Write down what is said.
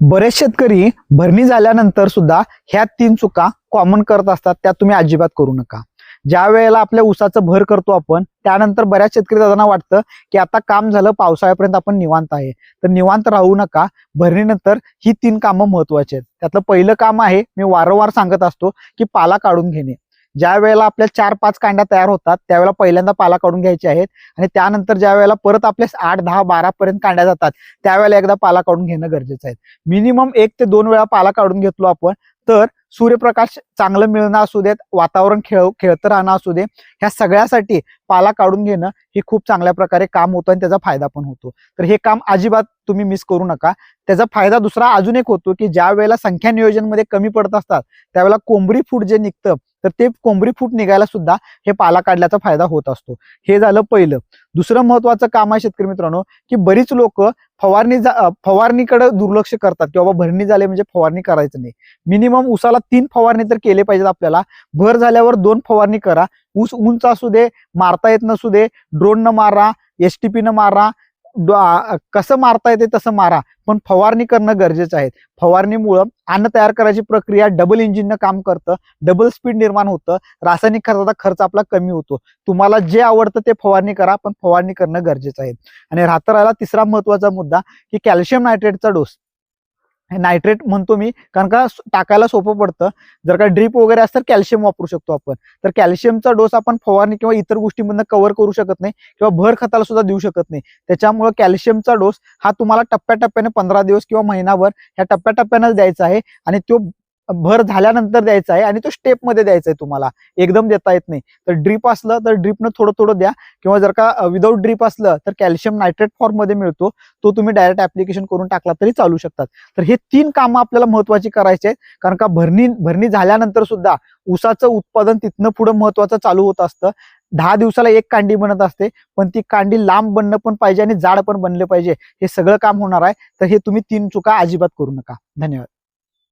बरेच शेतकरी भरणी झाल्यानंतर सुद्धा ह्या 3 चुका कॉमन करत असतात, त्या तुम्ही अजिबात करू नका. ज्या वेळेला आपल्या ऊसाचं भर करतो आपण, त्यानंतर बऱ्याच शेतकरी दादांना वाटतं की आता काम झालं, पावसाळ्यापर्यंत आपण निवांत आहे. तर निवांत राहू नका. भरणीनंतर ही 3 कामं महत्वाची आहेत. त्यातलं पहिलं काम आहे, मी वारंवार सांगत असतो, की पाला काढून घेणे. ज्या वेळेला आपल्या 4-5 कांड्या तयार होतात, त्यावेळेला पहिल्यांदा पाला काढून घ्यायचे आहेत आणि त्यानंतर ज्या वेळेला परत आपल्या 8, 10, 12 पर्यंत कांड्या जातात, त्यावेळेला एकदा पाला काढून घेणं गरजेचं आहे. मिनिमम 1 ते 2 वेळा पाला काढून घेतलो आपण तर सूर्यप्रकाश चांगलं मिळणं असू देत, वातावरण खेळतं राहणं असू दे, ह्या सगळ्यासाठी पाला काढून घेणं हे खूप चांगल्या प्रकारे काम होतं आणि त्याचा फायदा पण होतो. तर हे काम अजिबात तुम्ही मिस करू नका. त्याचा फायदा दुसरा अजून एक होतो की ज्या वेळेला संख्या नियोजनमध्ये कमी पडत असतात, त्यावेळेला कोंबडी फूट जे निघतं, तर ते कोंबडी फूट निघायला सुद्धा हे पाला काढल्याचा फायदा होत असतो. हे झालं पहिलं. दुसरं महत्वाचं काम आहे शेतकरी मित्रांनो, की बरीच लोक फवारणीकडे दुर्लक्ष करतात की बाबा भरणी झाली म्हणजे फवारणी करायचं नाही. मिनिमम ऊसाला 3 फवारणी तर केले पाहिजेत आपल्याला. भर झाल्यावर 2 फवारणी करा. ऊस उंच असू दे, मारता येत नसू दे, ड्रोन न मारा, STP न मारा, कसं मारता येते तसं मारा, पण फवारणी करणं गरजेचं आहे. फवारणीमुळं अन्न तयार करायची प्रक्रिया डबल इंजिननं काम करतं, डबल स्पीड निर्माण होतं, रासायनिक खर्चाचा खर्च आपला कमी होतो. तुम्हाला जे आवडतं ते फवारणी करा, पण फवारणी करणं गरजेचं आहे. आणि राहता राहिला तिसरा महत्वाचा मुद्दा की कॅल्शियम नायट्रेटचा डोस. नायट्रेट म्हणतो मी कारण का टाकायला सोपं पडतं. जर का ड्रीप वगैरे असतं तर कॅल्शियम वापरू शकतो आपण. तर कॅल्शियमचा डोस आपण फवारणी किंवा इतर गोष्टींमधून कव्हर करू शकत नाही किंवा भर खताला सुद्धा देऊ शकत नाही. त्याच्यामुळे कॅल्शियमचा डोस हा तुम्हाला टप्प्याटप्प्याने 15 दिवस किंवा महिनाभर ह्या टप्प्याटप्प्यानेच द्यायचा आहे आणि तो भर झाल्यानंतर द्यायचा आहे आणि तो स्टेपमध्ये द्यायचा आहे. तुम्हाला एकदम देता येत नाही. तर ड्रीप असलं तर ड्रीपनं थोडं थोडं द्या किंवा जर का विदाऊट ड्रीप असलं तर कॅल्शियम नायट्रेट फॉर्म मध्ये मिळतो, तो तुम्ही डायरेक्ट ऍप्लिकेशन करून टाकला तरी चालू शकतात. तर हे 3 कामं आपल्याला महत्वाची करायची आहेत, कारण का भरणी झाल्यानंतर सुद्धा ऊसाचं उत्पादन तिथनं पुढे महत्वाचं चालू होत असतं. 10 दिवसाला 1 कांडी बनत असते, पण ती कांडी लांब बनणं पण पाहिजे आणि जाड पण बनले पाहिजे. हे सगळं काम होणार आहे. तर हे तुम्ही 3 चुका अजिबात करू नका. धन्यवाद.